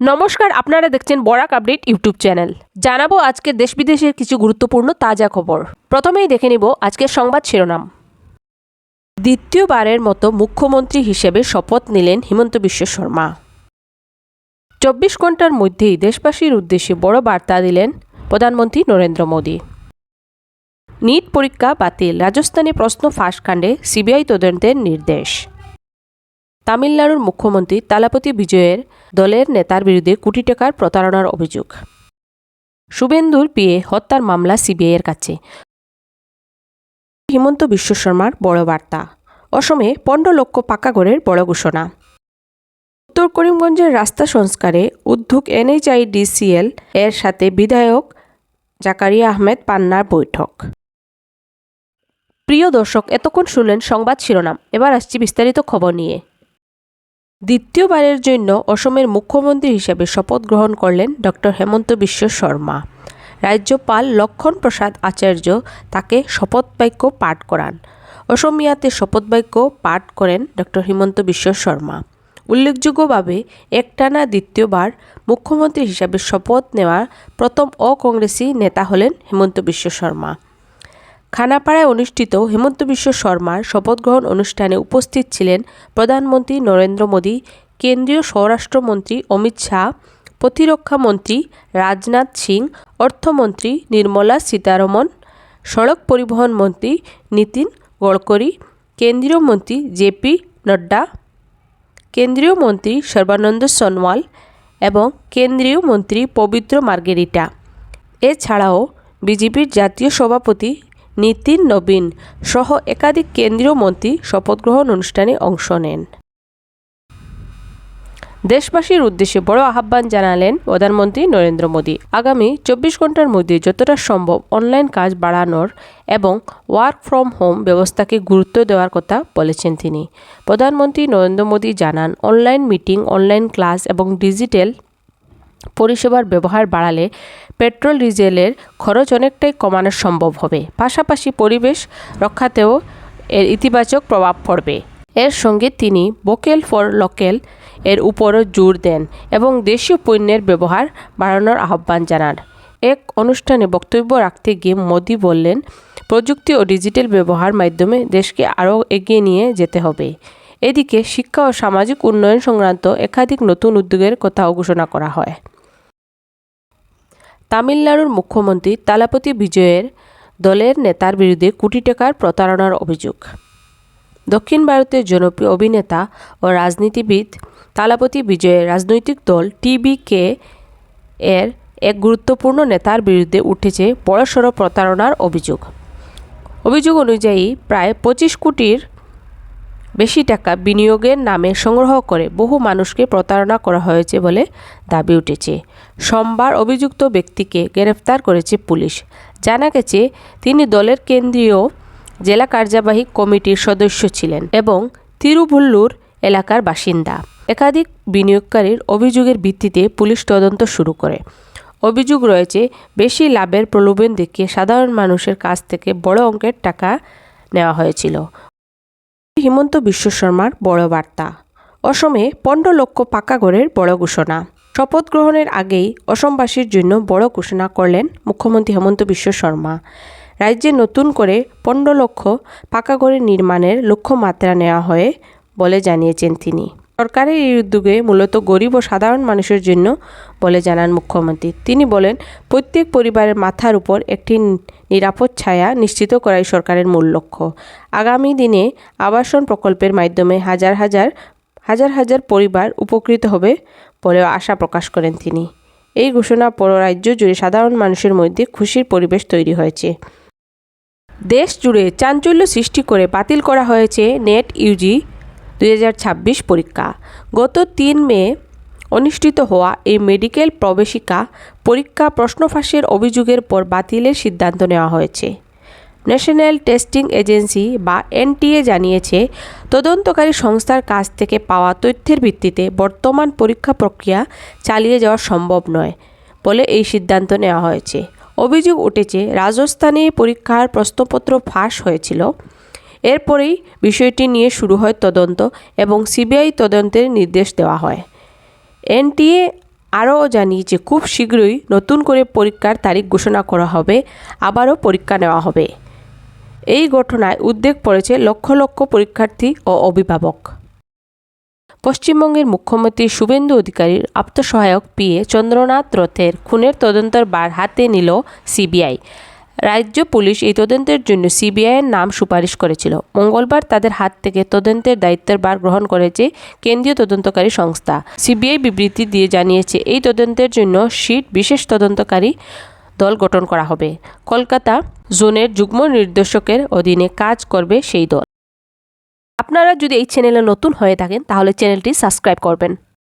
নমস্কার, আপনারা দেখছেন বরাক আপডেট ইউটিউব চ্যানেল। জানাবো আজকে দেশ বিদেশের কিছু গুরুত্বপূর্ণ তাজা খবর। প্রথমেই দেখে নিব আজকের সংবাদ শিরোনাম। দ্বিতীয়বারের মতো মুখ্যমন্ত্রী হিসেবে শপথ নিলেন হিমন্ত বিশ্ব শর্মা। 24 ঘন্টার মধ্যেই দেশবাসীর উদ্দেশ্যে বড় বার্তা দিলেন প্রধানমন্ত্রী নরেন্দ্র মোদী। নিট পরীক্ষা বাতিল, রাজস্থানে প্রশ্ন ফাঁস কাণ্ডে সিবিআই তদন্তের নির্দেশ। তামিলনাড়ুর মুখ্যমন্ত্রী তালাপতি বিজয়ের দলের নেতার বিরুদ্ধে কোটি টাকার প্রতারণার অভিযোগ। শুভেন্দুর পিএ হত্যার মামলা সিবিআইয়ের কাছে। হিমন্ত বিশ্ব শর্মার বড় বার্তা। অসমে 15 লক্ষ পাকা ঘরের বড় ঘোষণা। উত্তর করিমগঞ্জের রাস্তা সংস্কারে উদ্যোগ NHIDCL এর সাথে বিধায়ক জাকারিয়া আহমেদ পান্নার বৈঠক। প্রিয় দর্শক, এতক্ষণ শুনলেন সংবাদ শিরোনাম। এবার আসছি বিস্তারিত খবর নিয়ে। দ্বিতীয়বারের জন্য অসমের মুখ্যমন্ত্রী হিসেবে শপথ গ্রহণ করলেন ডক্টর হেমন্ত বিশ্ব শর্মা। রাজ্যপাল লক্ষণ প্রসাদ আচার্য তাকে শপথ বাক্য পাঠ করান। অসমীয়াতে শপথ বাক্য পাঠ করেন ডক্টর হিমন্ত বিশ্ব শর্মা। উল্লেখযোগ্যভাবে একটানা দ্বিতীয়বার মুখ্যমন্ত্রী হিসাবে শপথ নেওয়া প্রথম অকংগ্রেসি নেতা হলেন হিমন্ত বিশ্ব শর্মা। খানাপাড়ায় অনুষ্ঠিত হিমন্ত বিশ্ব শর্মার শপথগ্রহণ অনুষ্ঠানে উপস্থিত ছিলেন প্রধানমন্ত্রী নরেন্দ্র মোদী, কেন্দ্রীয় স্বরাষ্ট্রমন্ত্রী অমিত শাহ, প্রতিরক্ষা মন্ত্রী রাজনাথ সিং, অর্থমন্ত্রী নির্মলা সীতারমণ, সড়ক পরিবহন মন্ত্রী নীতিন গডকরি, কেন্দ্রীয় মন্ত্রী জেপি নড্ডা, কেন্দ্রীয় মন্ত্রী সর্বানন্দ সোনোয়াল এবং কেন্দ্রীয় মন্ত্রী পবিত্র মার্গেরিটা। এছাড়াও বিজেপির জাতীয় সভাপতি নীতিন নবীন সহ একাধিক কেন্দ্রীয় মন্ত্রী শপথগ্রহণ অনুষ্ঠানে অংশ নেন। দেশবাসীর উদ্দেশ্যে বড় আহ্বান জানালেন প্রধানমন্ত্রী নরেন্দ্র মোদী। আগামী 24 ঘন্টার মধ্যে যতটা সম্ভব অনলাইন কাজ বাড়ানোর এবং ওয়ার্ক ফ্রম হোম ব্যবস্থাকে গুরুত্ব দেওয়ার কথা বলেছেন তিনি। প্রধানমন্ত্রী নরেন্দ্র মোদী জানান, অনলাইন মিটিং, অনলাইন ক্লাস এবং ডিজিটাল পরিষেবার ব্যবহার বাড়ালে পেট্রোল ডিজেলের খরচ অনেকটাই কমানো সম্ভব হবে। পাশাপাশি পরিবেশ রক্ষাতেও এর ইতিবাচক প্রভাব পড়বে। এর সঙ্গে তিনি ভোকাল ফর লোকাল এর উপরও জোর দেন এবং দেশীয় পণ্যের ব্যবহার বাড়ানোর আহ্বান জানান। এক অনুষ্ঠানে বক্তব্য রাখতে গিয়ে মোদী বললেন, প্রযুক্তি ও ডিজিটাল ব্যবহার মাধ্যমে দেশকে আরও এগিয়ে নিয়ে যেতে হবে। এদিকে শিক্ষা ও সামাজিক উন্নয়ন সংক্রান্ত একাধিক নতুন উদ্যোগের কথাও ঘোষণা করা হয়। তামিলনাড়ুর মুখ্যমন্ত্রী তালাপতি বিজয়ের দলের নেতার বিরুদ্ধে কোটি টাকার প্রতারণার অভিযোগ। দক্ষিণ ভারতের জনপ্রিয় অভিনেতা ও রাজনীতিবিদ তালাপতি বিজয়ের রাজনৈতিক দল TVK এর এক গুরুত্বপূর্ণ নেতার বিরুদ্ধে উঠেছে বড়সড় প্রতারণার অভিযোগ। অভিযোগ অনুযায়ী প্রায় 25 কোটির বেশি টাকা বিনিয়োগের নামে সংগ্রহ করে বহু মানুষকে প্রতারণা করা হয়েছে বলে দাবি উঠেছে। সোমবার অভিযুক্ত ব্যক্তিকে গ্রেফতার করেছে পুলিশ। জানা গেছে, তিনি দলের কেন্দ্রীয় জেলা কার্যবাহী কমিটির সদস্য ছিলেন এবং তিরুভুল্লুর এলাকার বাসিন্দা। একাধিক বিনিয়োগকারীর অভিযোগের ভিত্তিতে পুলিশ তদন্ত শুরু করে। অভিযোগ রয়েছে, বেশি লাভের প্রলোভন দেখিয়ে সাধারণ মানুষের কাছ থেকে বড় অঙ্কের টাকা নেওয়া হয়েছিল। হিমন্ত বিশ্ব শর্মার বড় বার্তা। অসমে 15 লক্ষ পাকা ঘরের বড় ঘোষণা। শপথ গ্রহণের আগেই অসমবাসীর জন্য বড় ঘোষণা করলেন মুখ্যমন্ত্রী হেমন্ত বিশ্ব শর্মা। রাজ্যে নতুন করে 15 লক্ষ পাকা ঘরের নির্মাণের লক্ষ্যমাত্রা নেওয়া হয় বলে জানিয়েছেন তিনি। সরকারের এই উদ্যোগে মূলত গরিব ও সাধারণ মানুষের জন্য বলে জানান মুখ্যমন্ত্রী। তিনি বলেন, প্রত্যেক পরিবারের মাথার উপর একটি নিরাপদ ছায়া নিশ্চিত করাই সরকারের মূল লক্ষ্য। আগামী দিনে আবাসন প্রকল্পের মাধ্যমে হাজার হাজার পরিবার উপকৃত হবে বলেও আশা প্রকাশ করেন তিনি। এই ঘোষণার পর রাজ্য জুড়ে সাধারণ মানুষের মধ্যে খুশির পরিবেশ তৈরি হয়েছে। দেশ জুড়ে চাঞ্চল্য সৃষ্টি করে বাতিল করা হয়েছে নেট ইউজি 2026 পরীক্ষা। গত 3 মে অনুষ্ঠিত হওয়া এই মেডিকেল প্রবেশিকা পরীক্ষা প্রশ্ন ফাঁসের অভিযোগের পর বাতিলের সিদ্ধান্ত নেওয়া হয়েছে। ন্যাশনাল টেস্টিং এজেন্সি বা NTA জানিয়েছে, তদন্তকারী সংস্থার কাছ থেকে পাওয়া তথ্যের ভিত্তিতে বর্তমান পরীক্ষা প্রক্রিয়া চালিয়ে যাওয়া সম্ভব নয় বলে এই সিদ্ধান্ত নেওয়া হয়েছে। অভিযোগ উঠেছে, রাজস্থানে পরীক্ষার প্রশ্নপত্র ফাঁস হয়েছিল। এরপরেই বিষয়টি নিয়ে শুরু হয় তদন্ত এবং সিবিআই তদন্তের নির্দেশ দেওয়া হয়। NTA আরও জানিয়েছে খুব শীঘ্রই নতুন করে পরীক্ষার তারিখ ঘোষণা করা হবে, আবারও পরীক্ষা নেওয়া হবে। এই ঘটনায় উদ্বেগ পড়েছে লক্ষ লক্ষ পরীক্ষার্থী ও অভিভাবক। পশ্চিমবঙ্গের মুখ্যমন্ত্রী শুভেন্দু অধিকারীর আত্মসহায়ক পিএ চন্দ্রনাথ রথের খুনের তদন্তের ভার হাতে নিল সিবিআই। রাজ্য পুলিশ এই তদন্তের জন্য সিবিআইয়ের নাম সুপারিশ করেছিল। মঙ্গলবার তাদের হাত থেকে তদন্তের দায়িত্বের ভার গ্রহণ করেছে কেন্দ্রীয় তদন্তকারী সংস্থা। সিবিআই বিবৃতি দিয়ে জানিয়েছে, এই তদন্তের জন্য বিশেষ তদন্তকারী দল গঠন করা হবে। কলকাতা জোনের যুগ্ম নির্দেশকের অধীনে কাজ করবে সেই দল। আপনারা যদি এই চ্যানেলে নতুন হয়ে থাকেন তাহলে চ্যানেলটি সাবস্ক্রাইব করবেন।